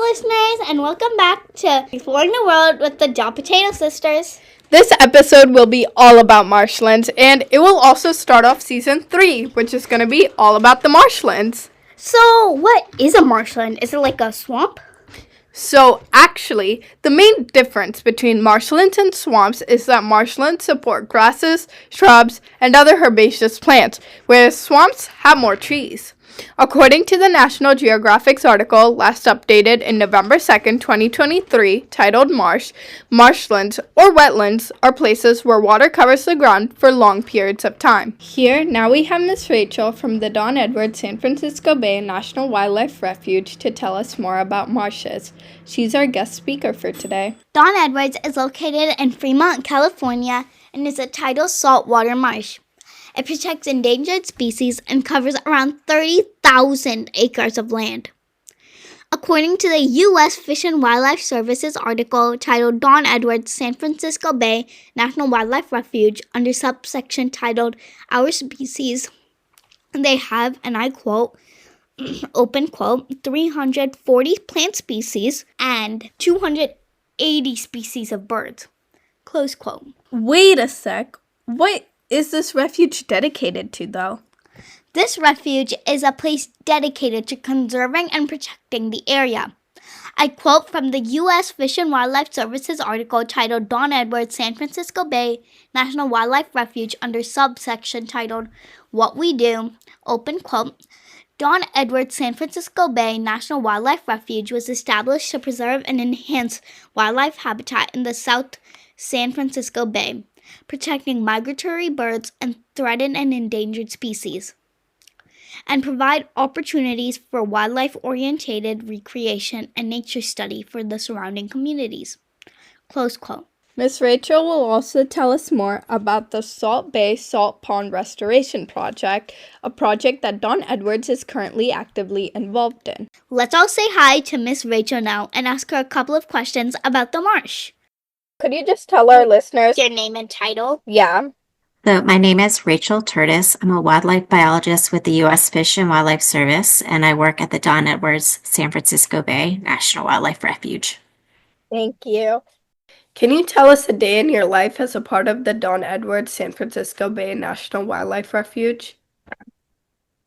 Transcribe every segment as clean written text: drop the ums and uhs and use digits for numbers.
listeners, and welcome back to Exploring the World with the Jaw Potato Sisters. This episode will be all about marshlands, and it will also start off season 3, which is going to be all about the marshlands. So, what is a marshland? Is it like a swamp? So, actually, the main difference between marshlands and swamps is that marshlands support grasses, shrubs, and other herbaceous plants, whereas swamps have more trees. According to the National Geographic's article last updated in November 2nd, 2023, titled Marsh, marshlands or wetlands are places where water covers the ground for long periods of time. Here, now we have Ms.Rachel from the Don Edwards San Francisco Bay National Wildlife Refuge to tell us more about marshes. She's our guest speaker for today. Don Edwards is located in Fremont, California, and is a tidal saltwater marsh. It protects endangered species and covers around 30,000 acres of land. According to the U.S. Fish and Wildlife Service's article titled Don Edwards San Francisco Bay National Wildlife Refuge, under subsection titled Our Species, they have, and I quote, open quote, 340 plant species and 280 species of birds, close quote. Wait a sec. What is this refuge dedicated to, though? This refuge is a place dedicated to conserving and protecting the area. I quote from the U.S. Fish and Wildlife Service's article titled Don Edwards San Francisco Bay National Wildlife Refuge, under subsection titled What We Do, open quote, Don Edwards San Francisco Bay National Wildlife Refuge was established to preserve and enhance wildlife habitat in the South San Francisco Bay, protecting migratory birds and threatened and endangered species, and provide opportunities for wildlife-oriented recreation and nature study for the surrounding communities. Close quote. Ms.Rachel will also tell us more about the Salt Bay Salt Pond Restoration Project, a project that Don Edwards is currently actively involved in. Let's all say hi to Ms. Rachel now and ask her a couple of questions about the marsh. Could you just tell our listeners Your name and title? Yeah. So my name is Rachel Turtis. I'm a wildlife biologist with the U.S. Fish and Wildlife Service, and I work at the Don Edwards San Francisco Bay National Wildlife Refuge. Thank you. Can you tell us a day in your life as a part of the Don Edwards San Francisco Bay National Wildlife Refuge?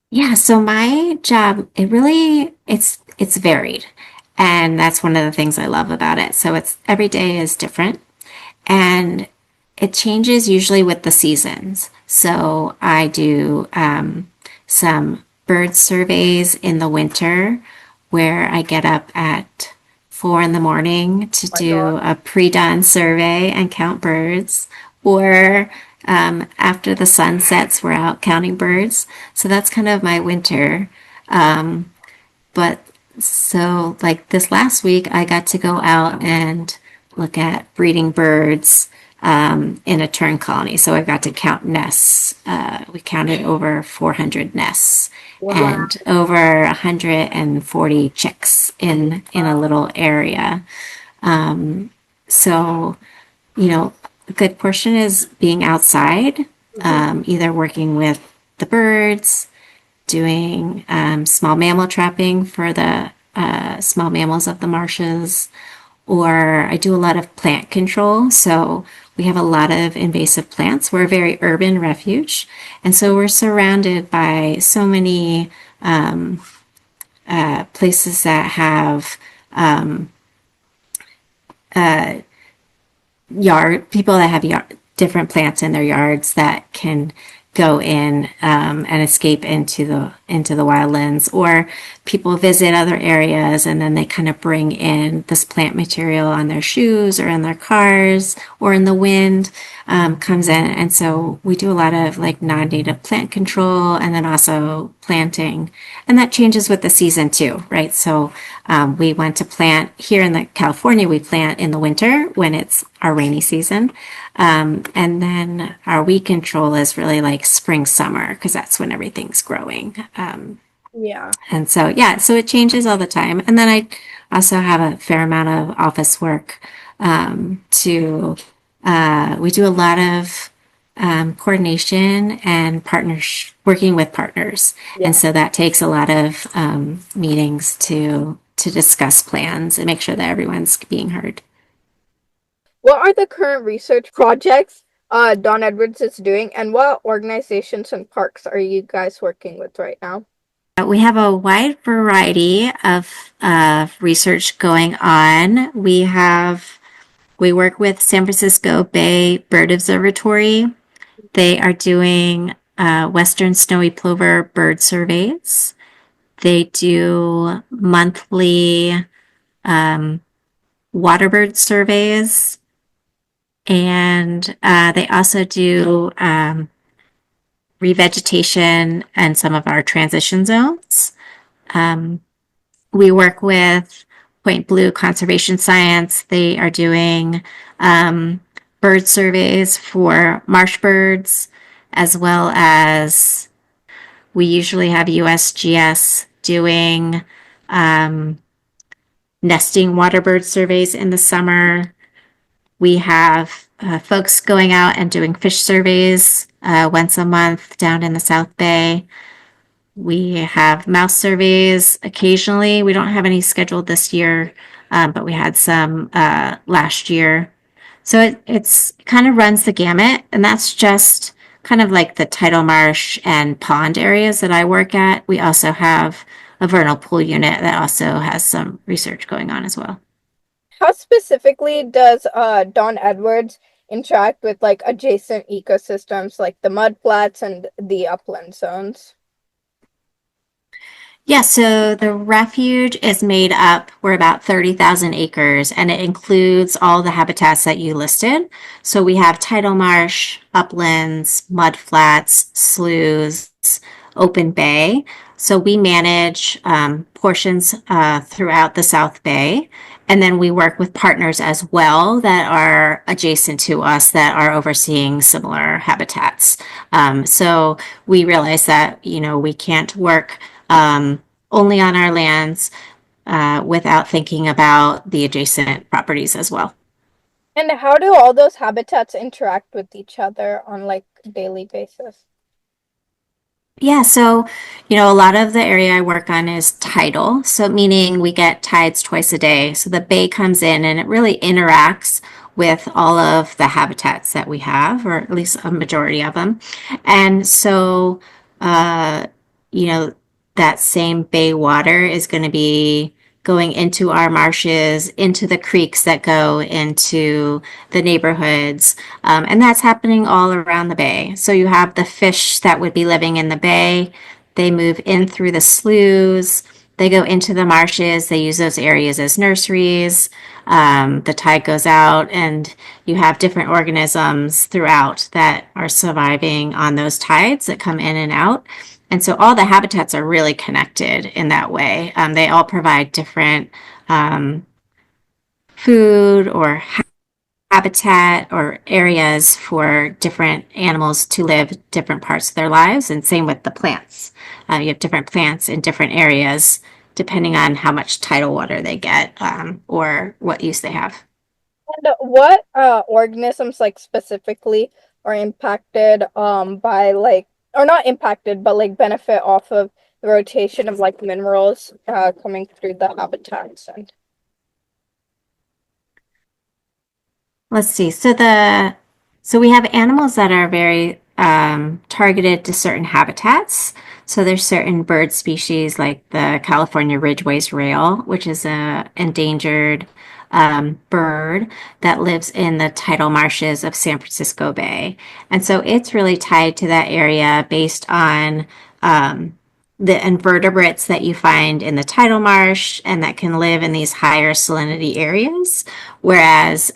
Yeah, so my job, it's varied. And that's one of the things I love about it. So every day is different, and it changes usually with the seasons. So I do some bird surveys in the winter, where I get up at 4 a.m. to do a pre-dawn survey and count birds. Or after the sun sets, we're out counting birds. So that's kind of my winter. So like this last week, I got to go out and look at breeding birds in a tern colony. So I got to count nests. We counted over 400 nests. Wow. And over 140 chicks in a little area. So, a good portion is being outside, either working with the birds, doing small mammal trapping for the small mammals of the marshes, or I do a lot of plant control. So we have a lot of invasive plants. We're a very urban refuge, and so we're surrounded by so many places that have people that have different plants in their yards that can go in and escape into the wildlands, or people visit other areas and then they kind of bring in this plant material on their shoes or in their cars or in the wind comes in. And so we do a lot of like non-native plant control and then also planting, and that changes with the season too, right? So we went to plant here in California, we plant in the winter when it's our rainy season. And then our weed control is really like spring, summer, because that's when everything's growing. Yeah. And so it changes all the time. And then I also have a fair amount of office work we do a lot of coordination and working with partners. Yeah. And so that takes a lot of meetings to to discuss plans and make sure that everyone's being heard. What are the current research projects Don Edwards is doing, and what organizations and parks are you guys working with right now? We have a wide variety of research going on. We work with San Francisco Bay Bird Observatory. They are doing Western snowy plover bird surveys. They do monthly waterbird surveys, and they also do revegetation and some of our transition zones. We work with Point Blue Conservation Science. They are doing bird surveys for marsh birds, as well as we usually have USGS doing nesting waterbird surveys in the summer. We have folks going out and doing fish surveys once a month down in the South Bay. We have mouse surveys occasionally. We don't have any scheduled this year, but we had some last year. So it's kind of runs the gamut, and that's just kind of like the tidal marsh and pond areas that I work at. We also have a vernal pool unit that also has some research going on as well. How specifically does Don Edwards interact with like adjacent ecosystems like the mudflats and the upland zones? Yeah, so the refuge is made up, we're about 30,000 acres, and it includes all the habitats that you listed. So we have tidal marsh, uplands, mudflats, sloughs, open bay. So we manage portions throughout the South Bay. And then we work with partners as well that are adjacent to us that are overseeing similar habitats. So we realize that, we can't work only on our lands without thinking about the adjacent properties as well. And how do all those habitats interact with each other on like a daily basis? Yeah, so, a lot of the area I work on is tidal. So, meaning we get tides twice a day. So, the bay comes in and it really interacts with all of the habitats that we have, or at least a majority of them. And so, uh, you know, that same bay water is going to be going into our marshes, into the creeks that go into the neighborhoods. And that's happening all around the bay. So you have the fish that would be living in the bay. They move in through the sloughs. They go into the marshes. They use those areas as nurseries. The tide goes out, and you have different organisms throughout that are surviving on those tides that come in and out. And so all the habitats are really connected in that way. They all provide different food or habitat or areas for different animals to live different parts of their lives. And same with the plants. You have different plants in different areas depending on how much tidal water they get or what use they have. And what organisms like specifically are impacted by like or not impacted but like benefit off of the rotation of like minerals coming through the habitats and Let's see. So we have animals that are very targeted to certain habitats. So there's certain bird species like the California Ridgway's rail, which is a endangered bird that lives in the tidal marshes of San Francisco Bay. And so it's really tied to that area based on the invertebrates that you find in the tidal marsh and that can live in these higher salinity areas, whereas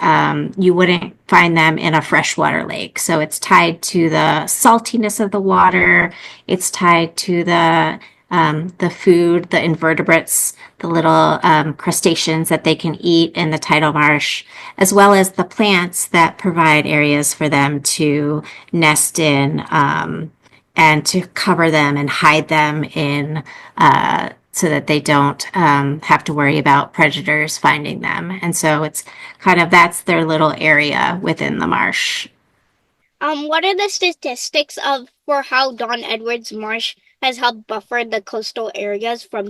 you wouldn't find them in a freshwater lake. So it's tied to the saltiness of the water. It's tied to the food, the invertebrates, the little crustaceans that they can eat in the tidal marsh, as well as the plants that provide areas for them to nest in and to cover them and hide them in so that they don't have to worry about predators finding them. And so it's kind of that's their little area within the marsh. What are the statistics of for how Don Edwards Marsh has helped buffer the coastal areas from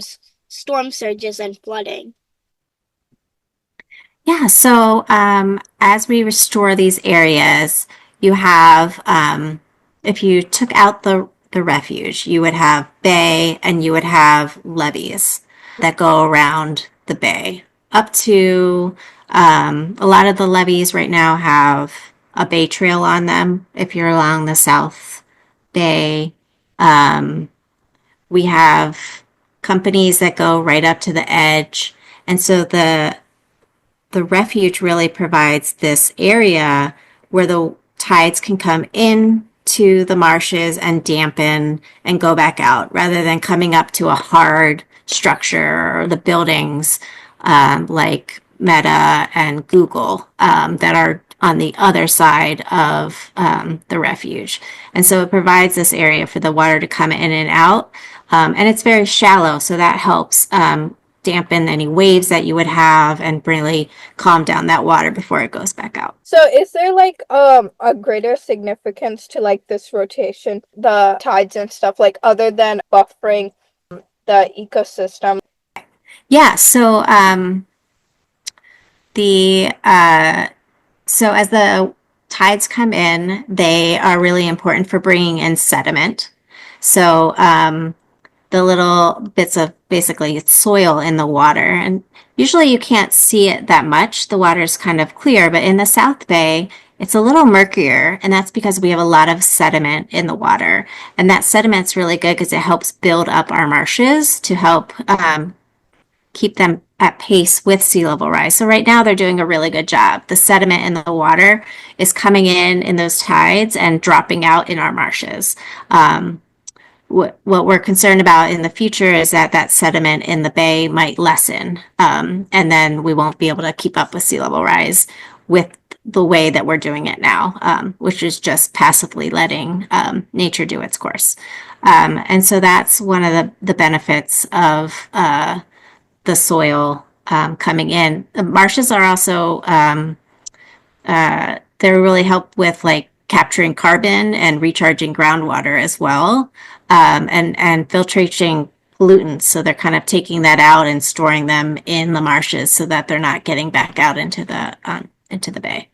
storm surges and flooding? Yeah, so as we restore these areas, you have, if you took out the refuge, you would have bay and you would have levees that go around the bay. Up to a lot of the levees right now have a bay trail on them if you're along the South Bay. We have companies that go right up to the edge. And so the refuge really provides this area where the tides can come in to the marshes and dampen and go back out rather than coming up to a hard structure or the buildings like Meta and Google that are on the other side of the refuge. And so it provides this area for the water to come in and out. And it's very shallow, so that helps dampen any waves that you would have and really calm down that water before it goes back out. So is there like a greater significance to like this rotation, the tides and stuff, like other than buffering the ecosystem? Yeah, so the so as the tides come in, they are really important for bringing in sediment. So the little bits of basically soil in the water. And usually you can't see it that much. The water is kind of clear, but in the South Bay, it's a little murkier, and that's because we have a lot of sediment in the water. And that sediment's really good because it helps build up our marshes to help keep them at pace with sea level rise. So right now they're doing a really good job. The sediment in the water is coming in those tides and dropping out in our marshes. What we're concerned about in the future is that sediment in the bay might lessen, and then we won't be able to keep up with sea level rise with the way that we're doing it now, which is just passively letting nature do its course. And so that's one of the benefits of the soil coming in. The marshes are also they really help with like capturing carbon and recharging groundwater as well, and filtrating pollutants. So they're kind of taking that out and storing them in the marshes so that they're not getting back out into the bay.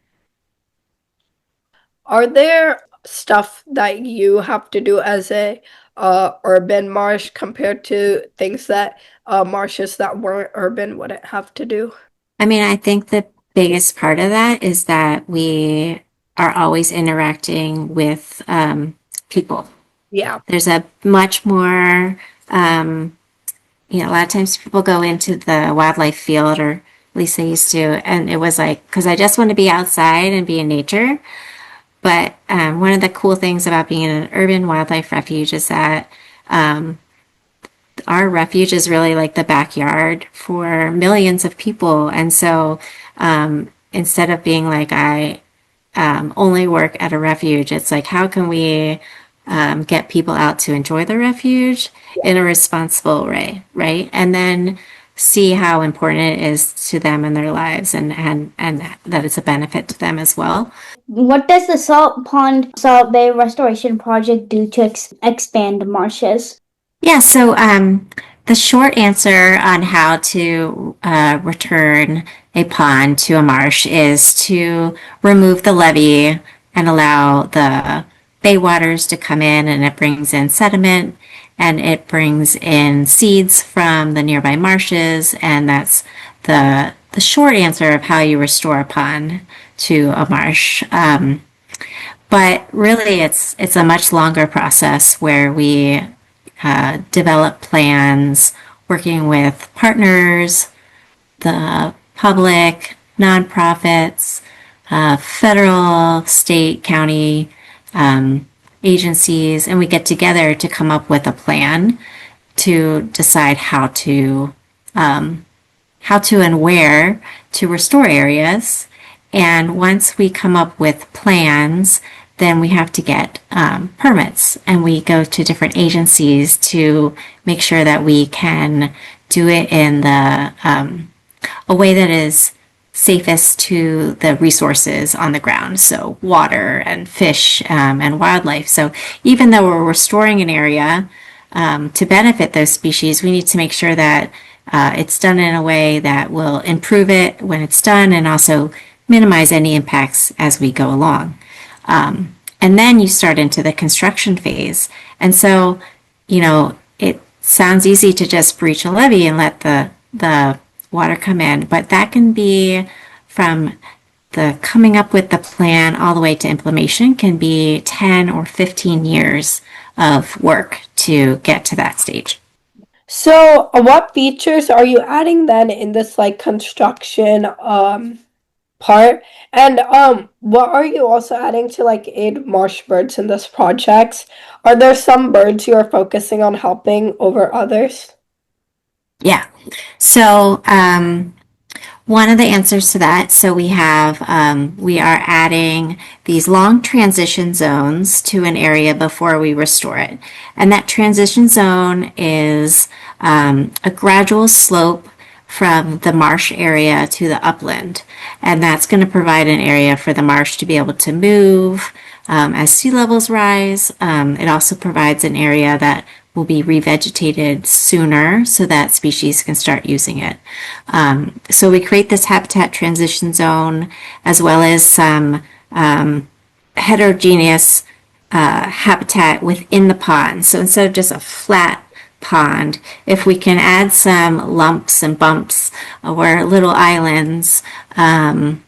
Are there stuff that you have to do as a urban marsh compared to things that marshes that weren't urban wouldn't have to do? I mean, I think the biggest part of that is that we are always interacting with people. Yeah. There's a much more, a lot of times people go into the wildlife field, or at least they used to, and it was like, because I just want to be outside and be in nature. But one of the cool things about being in an urban wildlife refuge is that our refuge is really like the backyard for millions of people. And so instead of being like, I only work at a refuge, it's like, how can we get people out to enjoy the refuge in a responsible way, right? And then see how important it is to them in their lives, and that it's a benefit to them as well. What does the Salt Bay Restoration Project do to expand marshes? Yeah, so the short answer on how to return a pond to a marsh is to remove the levee and allow the bay waters to come in, and it brings in sediment and it brings in seeds from the nearby marshes, and that's the short answer of how you restore a pond to a marsh. But really, it's a much longer process where we develop plans, working with partners, the public, nonprofits, federal, state, county agencies, and we get together to come up with a plan to decide how to and where to restore areas. And once we come up with plans, then we have to get permits, and we go to different agencies to make sure that we can do it in a way that is safest to the resources on the ground, so water and fish and wildlife. So even though we're restoring an area, to benefit those species, we need to make sure that it's done in a way that will improve it when it's done and also minimize any impacts as we go along. And then you start into the construction phase. And so, it sounds easy to just breach a levee and let the water come in, but that can be from the coming up with the plan all the way to implementation can be 10 or 15 years of work to get to that stage. So, what features are you adding then in this like construction part? And what are you also adding to like aid marsh birds in this project? Are there some birds you are focusing on helping over others? Yeah. So, one of the answers to that, so we are adding these long transition zones to an area before we restore it. And that transition zone is a gradual slope from the marsh area to the upland. And that's going to provide an area for the marsh to be able to move as sea levels rise. It also provides an area that will be revegetated sooner so that species can start using it. So we create this habitat transition zone as well as some heterogeneous habitat within the pond. So instead of just a flat pond, if we can add some lumps and bumps or little islands, then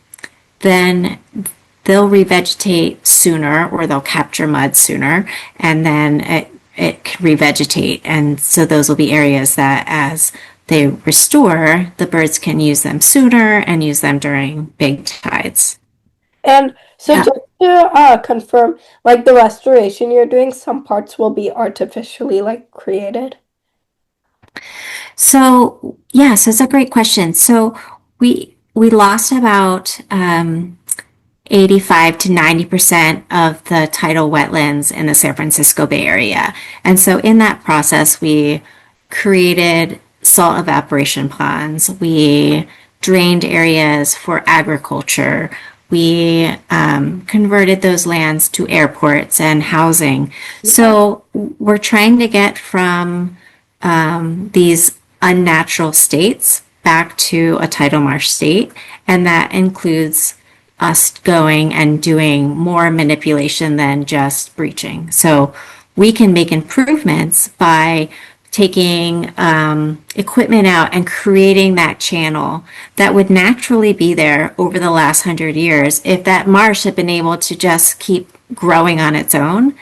they'll revegetate sooner or they'll capture mud sooner, and then it can revegetate. And so those will be areas that as they restore, the birds can use them sooner and use them during big tides. And so just to confirm, like the restoration you're doing, some parts will be artificially like created. So so it's a great question. So we lost about 85 to 90% of the tidal wetlands in the San Francisco Bay Area. And so in that process, we created salt evaporation ponds. We drained areas for agriculture. We converted those lands to airports and housing. So we're trying to get from these unnatural states back to a tidal marsh state, and that includes us going and doing more manipulation than just breaching. So we can make improvements by taking equipment out and creating that channel that would naturally be there over the last 100 years if that marsh had been able to just keep growing on its own.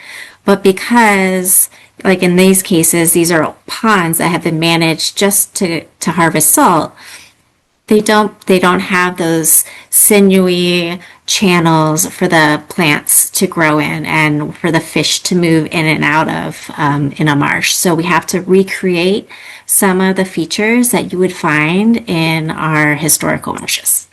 But because, like in these cases, these are ponds that have been managed just to harvest salt, they don't have those sinewy channels for the plants to grow in and for the fish to move in and out of in a marsh. So we have to recreate some of the features that you would find in our historical marshes.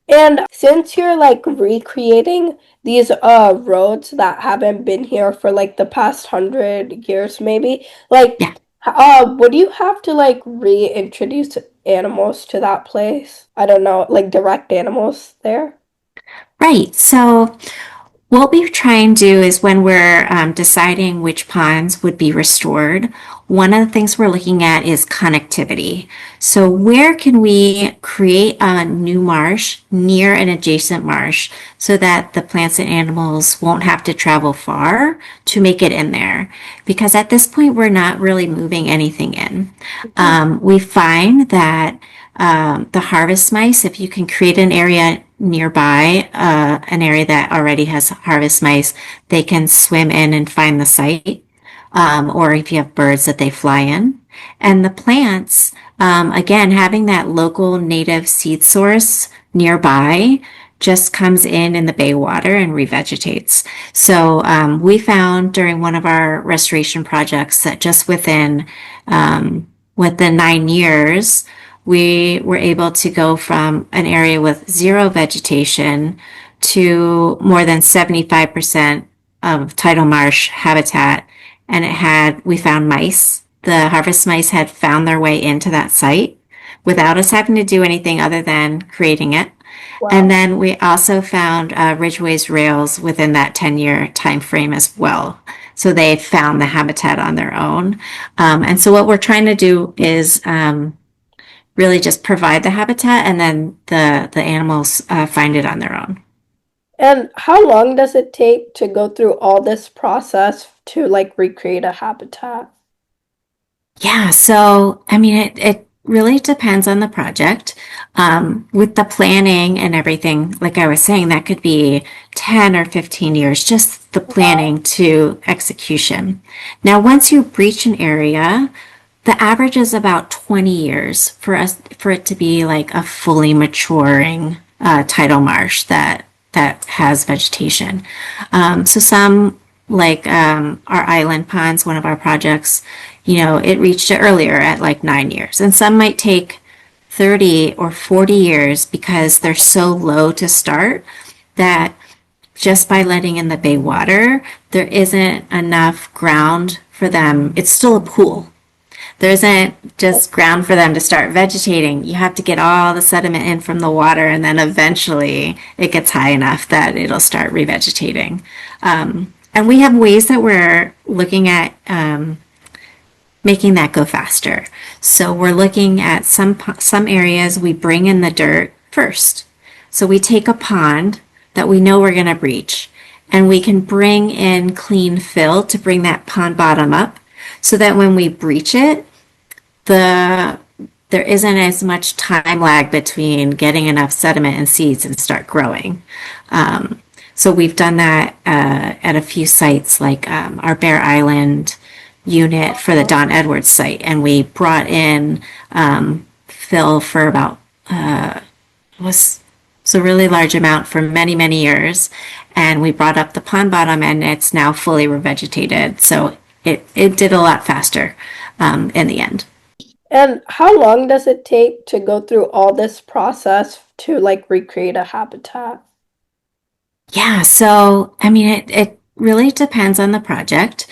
And since you're like recreating these roads that haven't been here for like the past 100 years, maybe, like would you have to like reintroduce animals to that place? I don't know, like direct animals there? Right. So what we try and do is when we're deciding which ponds would be restored, one of the things we're looking at is connectivity. So where can we create a new marsh near an adjacent marsh so that the plants and animals won't have to travel far to make it in there? Because at this point, we're not really moving anything in. We find that the harvest mice, if you can create an area nearby, an area that already has harvest mice, they can swim in and find the site. Or if you have birds that they fly in. And the plants, again, having that local native seed source nearby just comes in the bay water and revegetates. So we found during one of our restoration projects that just within 9 years, we were able to go from an area with zero vegetation to more than 75% of tidal marsh habitat. And we found mice. The harvest mice had found their way into that site without us having to do anything other than creating it. Wow. And then we also found ridgeways rails within that 10-year time frame as well. So they found the habitat on their own. And so what we're trying to do is really just provide the habitat, and then the animals find it on their own. And how long does it take to go through all this process to like recreate a habitat? Yeah, so I mean, it really depends on the project. With the planning and everything, like I was saying, that could be 10 or 15 years, just the planning to execution. Now, once you breach an area, the average is about 20 years for it to be like a fully maturing tidal marsh that has vegetation. So some like our island ponds, one of our projects, it reached it earlier at like 9 years, and some might take 30 or 40 years because they're so low to start that just by letting in the bay water, there isn't enough ground for them. It's still a pool. There isn't just ground for them to start vegetating. You have to get all the sediment in from the water, and then eventually it gets high enough that it'll start revegetating. And we have ways that we're looking at making that go faster. So we're looking at some areas we bring in the dirt first. So we take a pond that we know we're going to breach, and we can bring in clean fill to bring that pond bottom up, so that when we breach it, there isn't as much time lag between getting enough sediment and seeds and start growing. So we've done that at a few sites, like our Bear Island unit for the Don Edwards site, and we brought in fill for about was a really large amount for many, many years, and we brought up the pond bottom, and it's now fully revegetated. So it did a lot faster in the end. And how long does it take to go through all this process to like recreate a habitat? Yeah, so I mean, it really depends on the project.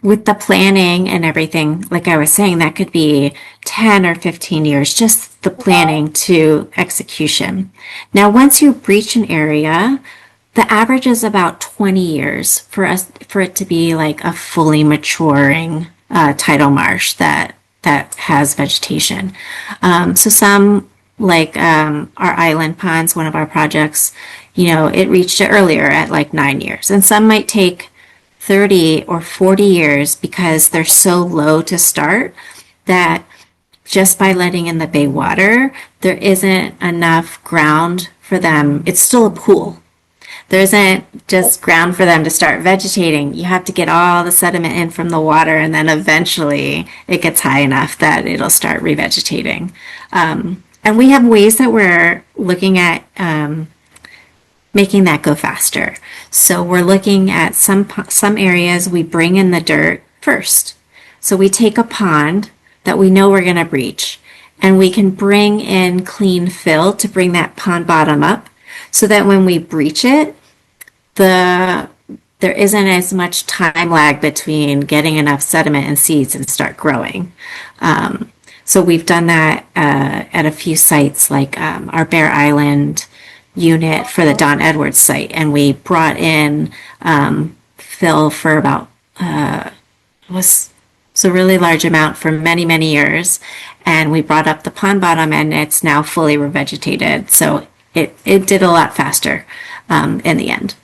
With the planning and everything, like I was saying, that could be 10 or 15 years, just the planning to execution. Now, once you breach an area, the average is about 20 years for it to be like a fully maturing tidal marsh that has vegetation. So some like our island ponds, one of our projects, it reached it earlier at like 9 years, and some might take 30 or 40 years because they're so low to start that just by letting in the bay water, there isn't enough ground for them. It's still a pool. There isn't just ground for them to start vegetating. You have to get all the sediment in from the water, and then eventually it gets high enough that it'll start revegetating. And we have ways that we're looking at making that go faster. So we're looking at some areas we bring in the dirt first. So we take a pond that we know we're going to breach, and we can bring in clean fill to bring that pond bottom up, so that when we breach it, there isn't as much time lag between getting enough sediment and seeds and start growing. So we've done that at a few sites, like our Bear Island unit for the Don Edwards site, and we brought in fill for about was a really large amount for many, many years, and we brought up the pond bottom, and it's now fully revegetated. So it did a lot faster in the end.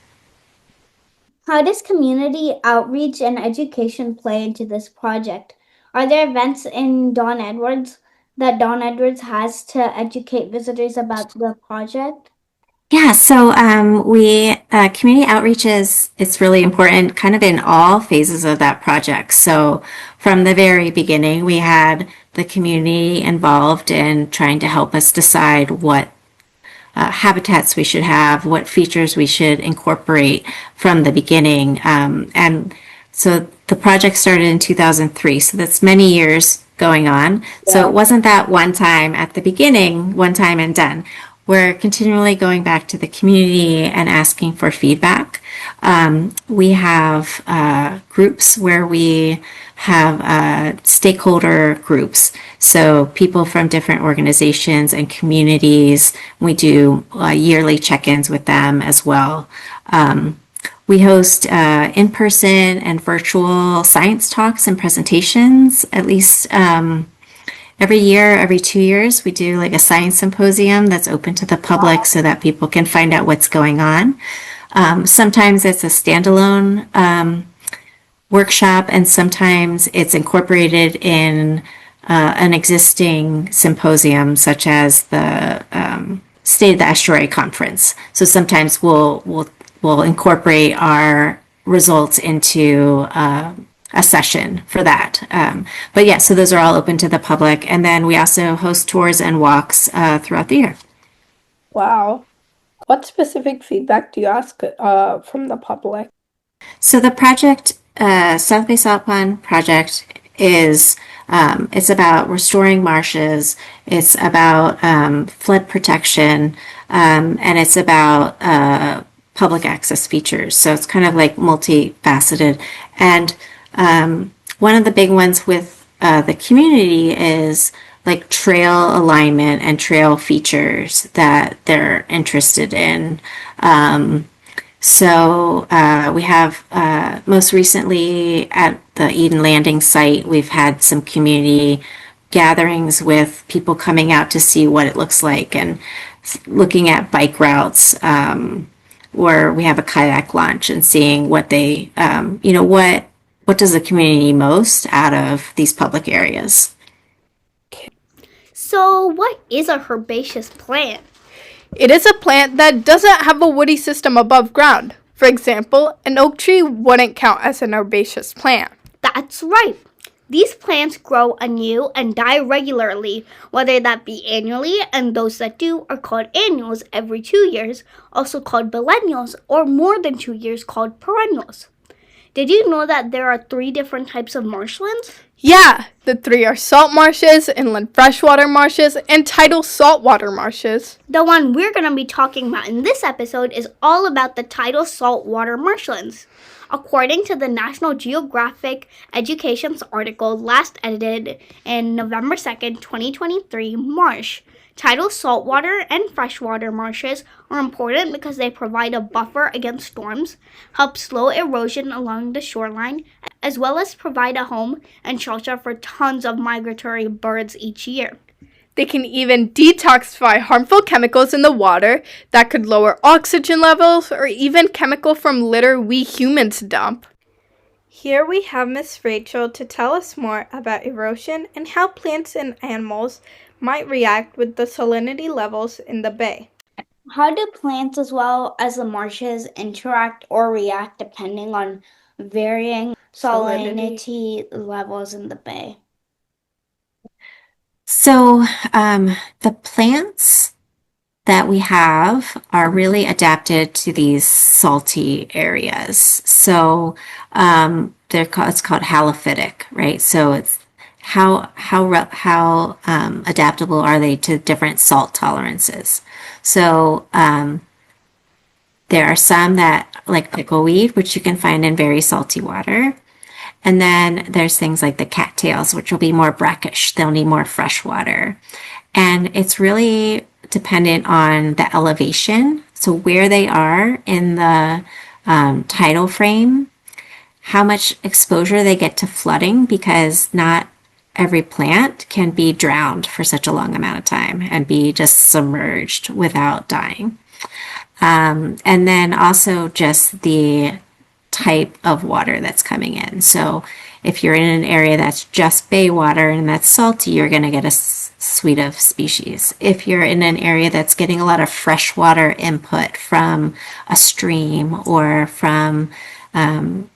How does community outreach and education play into this project? Are there events in Don Edwards that Don Edwards has to educate visitors about the project? Yeah, so community outreach it's really important kind of in all phases of that project. So from the very beginning, we had the community involved in trying to help us decide what habitats we should have, what features we should incorporate from the beginning. And so the project started in 2003, so that's many years going on. Yeah. So it wasn't that one time at the beginning, one time and done. We're continually going back to the community and asking for feedback. We have groups where we have stakeholder groups. So people from different organizations and communities, we do yearly check-ins with them as well. We host in-person and virtual science talks and presentations. At least every year, every 2 years, we do like a science symposium that's open to the public so that people can find out what's going on. Sometimes it's a standalone workshop, and sometimes it's incorporated in an existing symposium, such as the State of the Estuary Conference. So sometimes we'll incorporate our results into a session for that. But yeah, so those are all open to the public, and then we also host tours and walks throughout the year. Wow. What specific feedback do you ask from the public? So the project, South Bay Salt Pond project, is it's about restoring marshes. It's about flood protection, and it's about public access features. So it's kind of like multifaceted. And one of the big ones with the community is like trail alignment and trail features that they're interested in. So we have most recently at the Eden Landing site, we've had some community gatherings with people coming out to see what it looks like and looking at bike routes, or we have a kayak launch and seeing what they, what does the community most out of these public areas. So, what is a herbaceous plant? It is a plant that doesn't have a woody system above ground. For example, an oak tree wouldn't count as an herbaceous plant. That's right. These plants grow anew and die regularly, whether that be annually, and those that do are called annuals every 2 years, also called biennials, or more than 2 years called perennials. Did you know that there are 3 different types of marshlands? Yeah, the 3 are salt marshes, inland freshwater marshes, and tidal saltwater marshes. The one we're going to be talking about in this episode is all about the tidal saltwater marshlands. According to the National Geographic Education's article last edited in November 2nd, 2023, Marsh, tidal saltwater and freshwater marshes are important because they provide a buffer against storms, help slow erosion along the shoreline, as well as provide a home and shelter for tons of migratory birds each year. They can even detoxify harmful chemicals in the water that could lower oxygen levels or even chemical from litter we humans dump. Here we have Ms. Rachel to tell us more about erosion and how plants and animals might react with the salinity levels in the bay. How do plants as well as the marshes interact or react depending on varying salinity levels in the bay? So the plants that we have are really adapted to these salty areas. So it's called halophytic, right? So it's how adaptable are they to different salt tolerances? So there are some that like pickleweed, which you can find in very salty water. And then there's things like the cattails, which will be more brackish. They'll need more fresh water. And it's really dependent on the elevation. So where they are in the tidal frame, how much exposure they get to flooding, because not every plant can be drowned for such a long amount of time and be just submerged without dying. And then also just the type of water that's coming in. So if you're in an area that's just bay water and that's salty, you're going to get a suite of species. If you're in an area that's getting a lot of freshwater input from a stream or from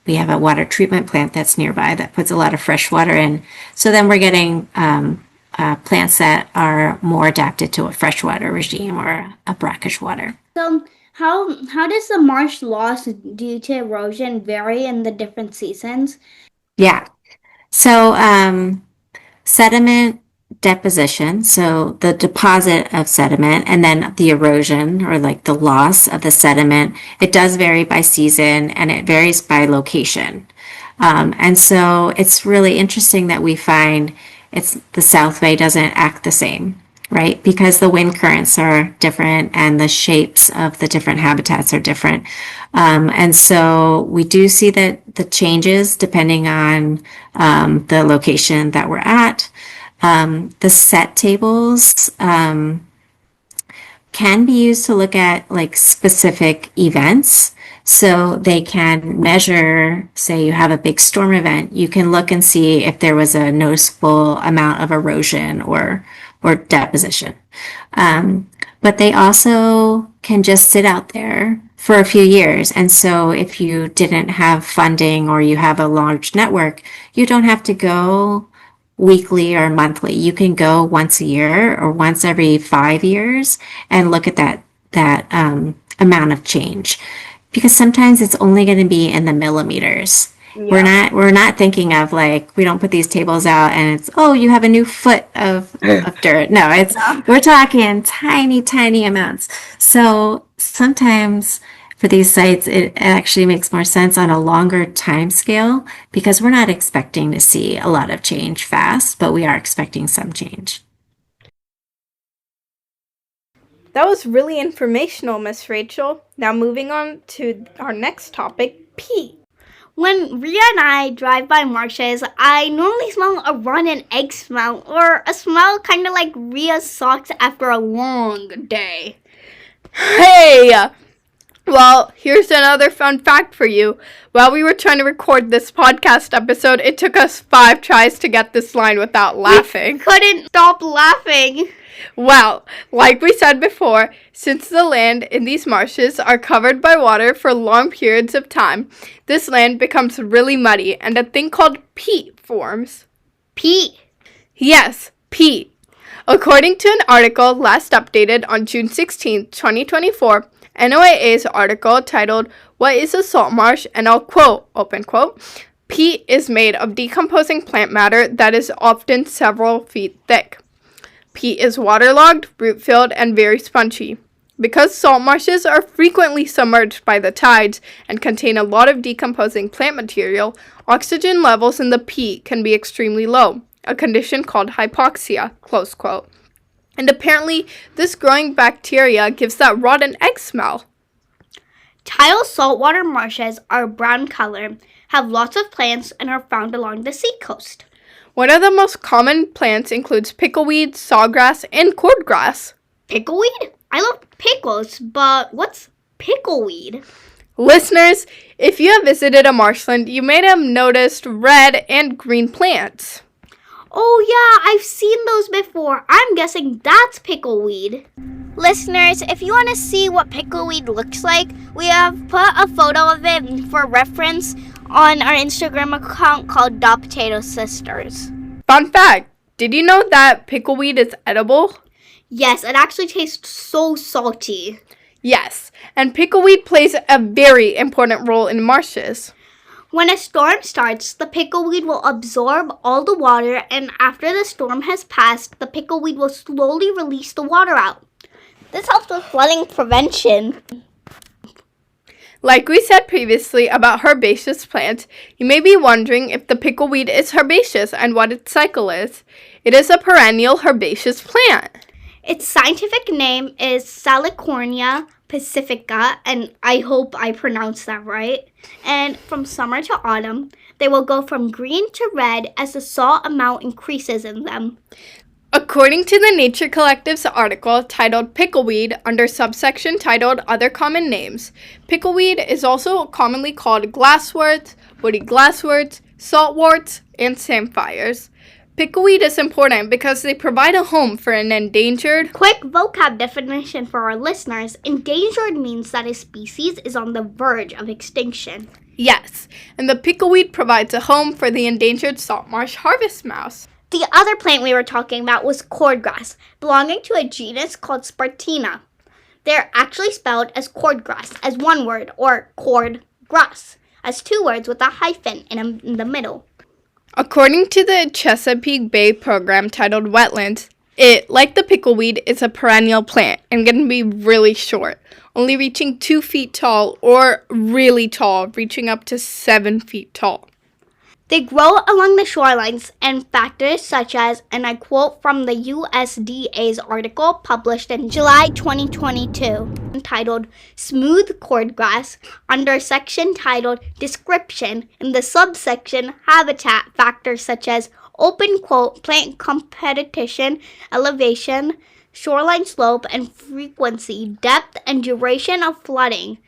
we have a water treatment plant that's nearby that puts a lot of fresh water in. So then we're getting plants that are more adapted to a freshwater regime or a brackish water. So how does the marsh loss due to erosion vary in the different seasons? Yeah. So sediment deposition, so the deposit of sediment, and then the erosion or like the loss of the sediment, it does vary by season and it varies by location. And so it's really interesting that we find the South Bay doesn't act the same. right? Because the wind currents are different and the shapes of the different habitats are different. And so we do see that the changes depending on the location that we're at. The set tables can be used to look at like specific events. So they can measure, say you have a big storm event, you can look and see if there was a noticeable amount of erosion or deposition. But they also can just sit out there for a few years. And so if you didn't have funding or you have a large network, you don't have to go weekly or monthly. You can go once a year or once every 5 years and look at that amount of change, because sometimes it's only going to be in the millimeters. Yeah. We're not thinking of like, we don't put these tables out and it's, oh, you have a new foot of dirt. No, it's we're talking tiny amounts. So sometimes for these sites, it actually makes more sense on a longer time scale, because we're not expecting to see a lot of change fast, but we are expecting some change. That was really informational, Ms. Rachel. Now moving on to our next topic, peat. When Rhea and I drive by marshes, I normally smell a rotten egg smell, or a smell kind of like Rhea's socks after a long day. Hey! Well, here's another fun fact for you. While we were trying to record this podcast episode, it took us 5 tries to get this line without laughing. We couldn't stop laughing. Well, like we said before, since the land in these marshes are covered by water for long periods of time, this land becomes really muddy and a thing called peat forms. Peat? Yes, peat. According to an article last updated on June 16, 2024, NOAA's article titled, "What is a salt marsh?" and I'll quote, open quote, "Peat is made of decomposing plant matter that is often several feet thick. Peat is waterlogged, root-filled, and very spongy. Because salt marshes are frequently submerged by the tides and contain a lot of decomposing plant material, oxygen levels in the peat can be extremely low, a condition called hypoxia," close quote. And apparently, this growing bacteria gives that rotten egg smell. Tidal saltwater marshes are brown color, have lots of plants, and are found along the seacoast. One of the most common plants includes pickleweed, sawgrass, and cordgrass. Pickleweed? I love pickles, but what's pickleweed? Listeners, if you have visited a marshland, you may have noticed red and green plants. Oh yeah, I've seen those before. I'm guessing that's pickleweed. Listeners, if you want to see what pickleweed looks like, we have put a photo of it for reference on our Instagram account called The Potato Sisters. Fun fact, did you know that pickleweed is edible? Yes, it actually tastes so salty. Yes, and pickleweed plays a very important role in marshes. When a storm starts, the pickleweed will absorb all the water, and after the storm has passed, the pickleweed will slowly release the water out. This helps with flooding prevention. Like we said previously about herbaceous plants, you may be wondering if the pickleweed is herbaceous and what its cycle is. It is a perennial herbaceous plant. Its scientific name is Salicornia pacifica, and I hope I pronounced that right. And from summer to autumn, they will go from green to red as the salt amount increases in them. According to the Nature Collective's article titled Pickleweed under subsection titled Other Common Names, pickleweed is also commonly called glassworts, woody glassworts, saltworts, and samphires. Pickleweed is important because they provide a home for an endangered... Quick vocab definition for our listeners. Endangered means that a species is on the verge of extinction. Yes, and the pickleweed provides a home for the endangered salt marsh harvest mouse. The other plant we were talking about was cordgrass, belonging to a genus called Spartina. They're actually spelled as cordgrass, as one word, or cordgrass, as 2 words with a hyphen in the middle. According to the Chesapeake Bay program titled Wetlands, it, like the pickleweed, is a perennial plant and can be really short, only reaching 2 feet tall, or really tall, reaching up to 7 feet tall. They grow along the shorelines, and factors such as, and I quote from the USDA's article published in July 2022, entitled Smooth Cordgrass, under section titled Description, in the subsection Habitat, factors such as open quote plant competition, elevation, shoreline slope and frequency, depth and duration of flooding,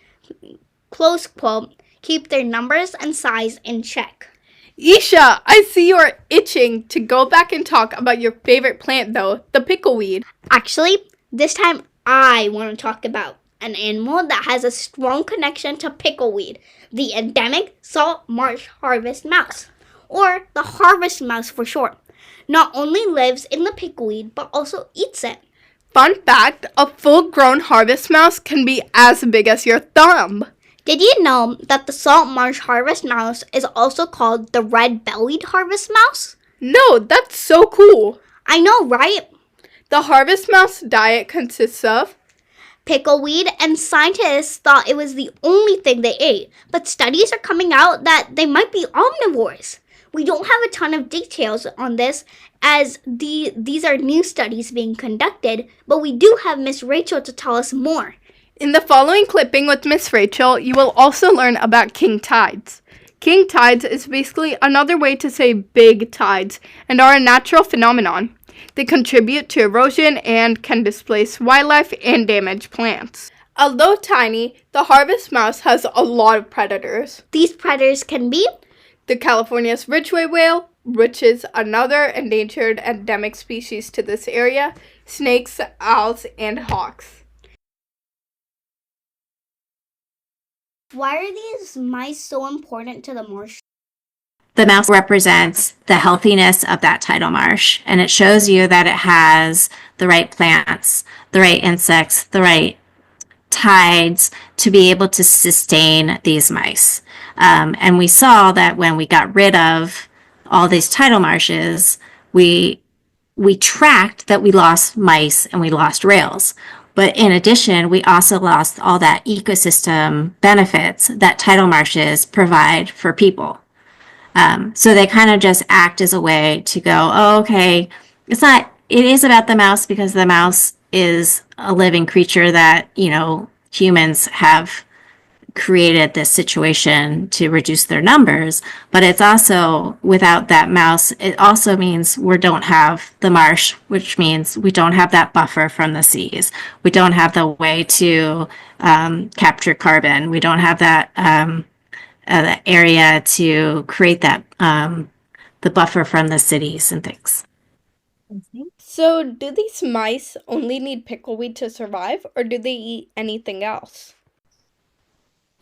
close quote, keep their numbers and size in check. Isha, I see you're itching to go back and talk about your favorite plant though, the pickleweed. Actually, this time I want to talk about an animal that has a strong connection to pickleweed, the endemic salt marsh harvest mouse, or the harvest mouse for short. Not only lives in the pickleweed, but also eats it. Fun fact, a full-grown harvest mouse can be as big as your thumb. Did you know that the salt marsh harvest mouse is also called the red-bellied harvest mouse? No, that's so cool. I know, right? The harvest mouse diet consists of pickleweed, and scientists thought it was the only thing they ate, but studies are coming out that they might be omnivores. We don't have a ton of details on this as these are new studies being conducted, but we do have Ms.Rachel to tell us more. In the following clipping with Ms. Rachel, you will also learn about king tides. King tides is basically another way to say big tides and are a natural phenomenon. They contribute to erosion and can displace wildlife and damage plants. Although tiny, the harvest mouse has a lot of predators. These predators can be the California's ridgeway whale, which is another endangered endemic species to this area, snakes, owls, and hawks. Why are these mice so important to the marsh? The mouse represents the healthiness of that tidal marsh, and it shows you that it has the right plants, the right insects, the right tides to be able to sustain these mice. And we saw that when we got rid of all these tidal marshes, we tracked that we lost mice and we lost rails. But in addition, we also lost all that ecosystem benefits that tidal marshes provide for people. So they kind of just act as a way to go, oh, okay, it is about the mouse because the mouse is a living creature that, humans have created this situation to reduce their numbers. But it's also, without that mouse, it also means we don't have the marsh, which means we don't have that buffer from the seas. We don't have the way to capture carbon. We don't have that the area to create that the buffer from the cities and things. So, do these mice only need pickleweed to survive, or do they eat anything else?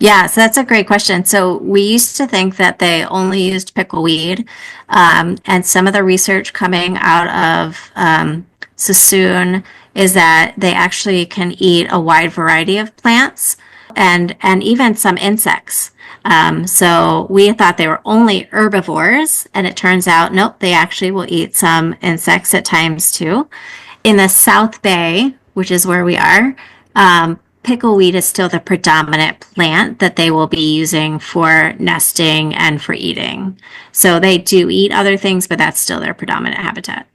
Yeah, so that's a great question. So we used to think that they only used pickleweed, and some of the research coming out of Sassoon is that they actually can eat a wide variety of plants and even some insects. So we thought they were only herbivores, and it turns out, nope, they actually will eat some insects at times too. In the South Bay, which is where we are, pickleweed is still the predominant plant that they will be using for nesting and for eating. So they do eat other things, but that's still their predominant habitat.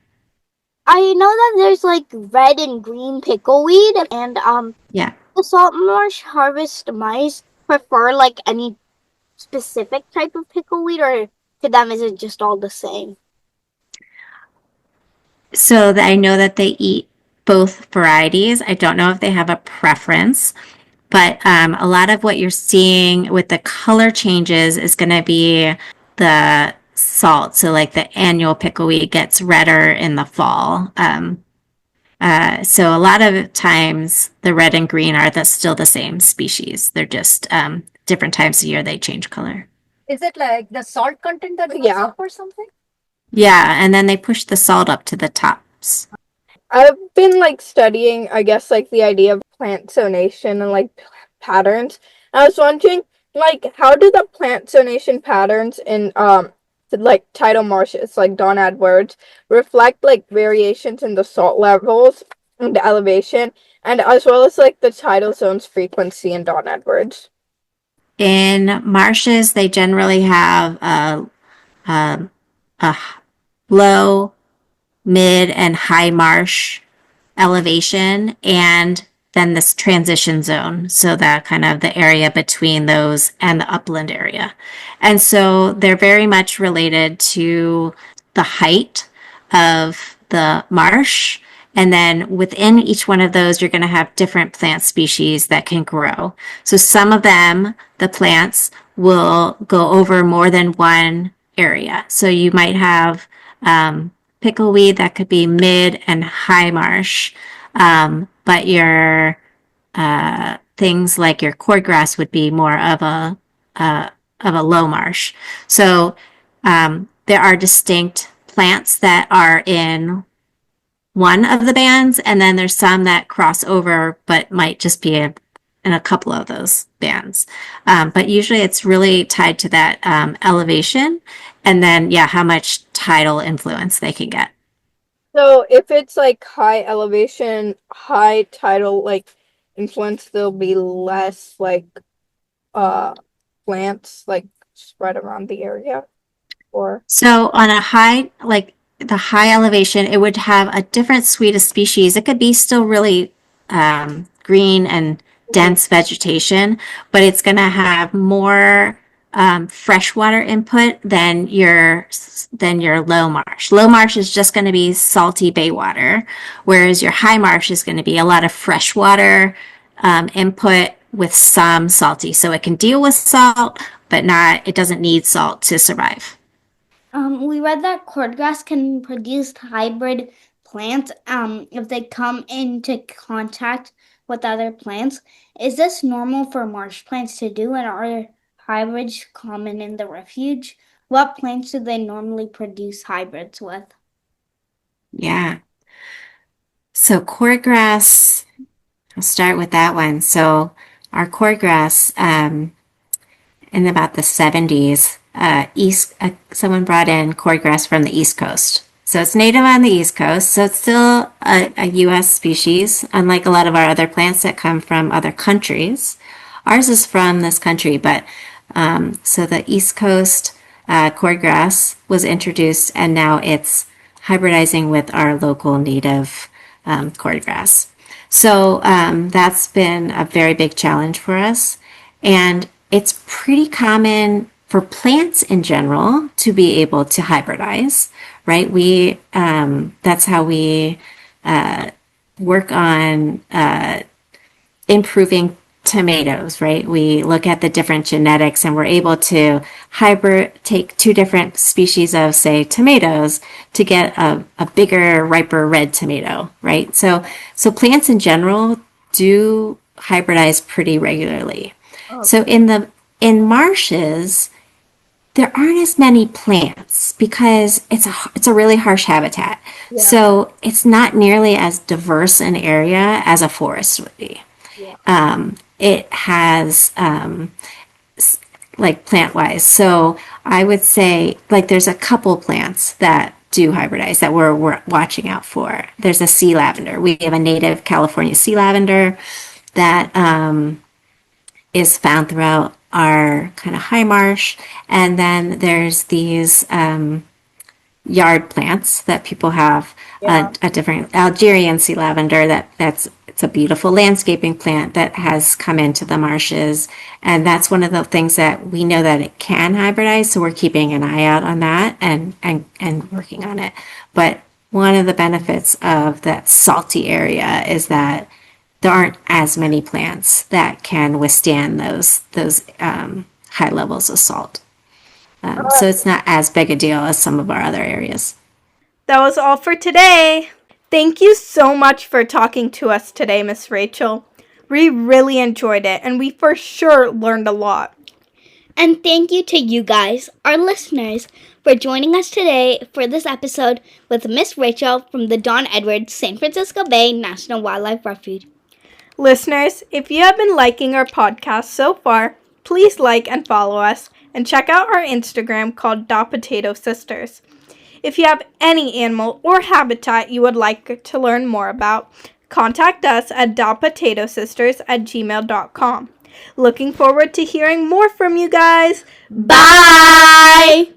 I know that there's like red and green pickleweed, and Yeah. the salt marsh harvest mice prefer like any specific type of pickleweed, or to them is it just all the same? So I know that they eat both varieties. I don't know if they have a preference, but a lot of what you're seeing with the color changes is going to be the salt. So like the annual pickleweed gets redder in the fall. So a lot of times the red and green are still the same species. They're just different times of year they change color. Is it like the salt content that goes up or something? Yeah, and then they push the salt up to the tops. I've been studying, I guess, the idea of plant zonation and patterns. I was wondering, how do the plant zonation patterns in tidal marshes, like Don Edwards, reflect variations in the salt levels and the elevation, and as well as the tidal zone's frequency in Don Edwards? In marshes, they generally have a low, mid, and high marsh elevation, and then this transition zone. So that kind of the area between those and the upland area. And so they're very much related to the height of the marsh. And then within each one of those, you're going to have different plant species that can grow. So some of them, the plants, will go over more than one area. So you might have pickleweed that could be mid and high marsh, but your things like your cordgrass would be more of a low marsh. So there are distinct plants that are in one of the bands, and then there's some that cross over, but might just be in a couple of those bands. But usually it's really tied to that elevation, and then how much tidal influence they can get. So if it's like high elevation, high tidal like influence, there'll be less like plants like spread around the area. Or So on a high, like the high elevation, it would have a different suite of species. It could be still really green and dense vegetation, but it's going to have more freshwater input than your low marsh. Low marsh is just going to be salty bay water, whereas your high marsh is going to be a lot of freshwater input with some salty. So it can deal with salt, but it doesn't need salt to survive. We read that cordgrass can produce hybrid plants if they come into contact with other plants. Is this normal for marsh plants to do, and are hybrids common in the refuge? What plants do they normally produce hybrids with? Yeah. So cordgrass, I'll start with that one. So our cordgrass, in about the 70s, someone brought in cordgrass from the East Coast. So it's native on the East Coast. So it's still a U.S. species, unlike a lot of our other plants that come from other countries. Ours is from this country, but so the East Coast cordgrass was introduced, and now it's hybridizing with our local native cordgrass. So that's been a very big challenge for us. And it's pretty common for plants in general to be able to hybridize, right? That's how we work on improving tomatoes, right? We look at the different genetics and we're able to take two different species of, say, tomatoes to get a bigger, riper red tomato, right? So plants in general do hybridize pretty regularly. So in marshes, there aren't as many plants because it's a really harsh habitat. Yeah. So it's not nearly as diverse an area as a forest would be. Yeah. It has like plant-wise. So I would say like there's a couple plants that do hybridize that we're watching out for. There's a sea lavender. We have a native California sea lavender that is found throughout our kind of high marsh. And then there's these yard plants that people have, a different Algerian sea lavender it's a beautiful landscaping plant that has come into the marshes. And that's one of the things that we know that it can hybridize. So we're keeping an eye out on that and working on it. But one of the benefits of that salty area is that there aren't as many plants that can withstand those high levels of salt. So it's not as big a deal as some of our other areas. That was all for today. Thank you so much for talking to us today, Ms. Rachel. We really enjoyed it, and we for sure learned a lot. And thank you to you guys, our listeners, for joining us today for this episode with Ms. Rachel from the Don Edwards San Francisco Bay National Wildlife Refuge. Listeners, if you have been liking our podcast so far, please like and follow us, and check out our Instagram called Da Potato Sisters. If you have any animal or habitat you would like to learn more about, contact us at dapotatosisters@gmail.com. Looking forward to hearing more from you guys. Bye!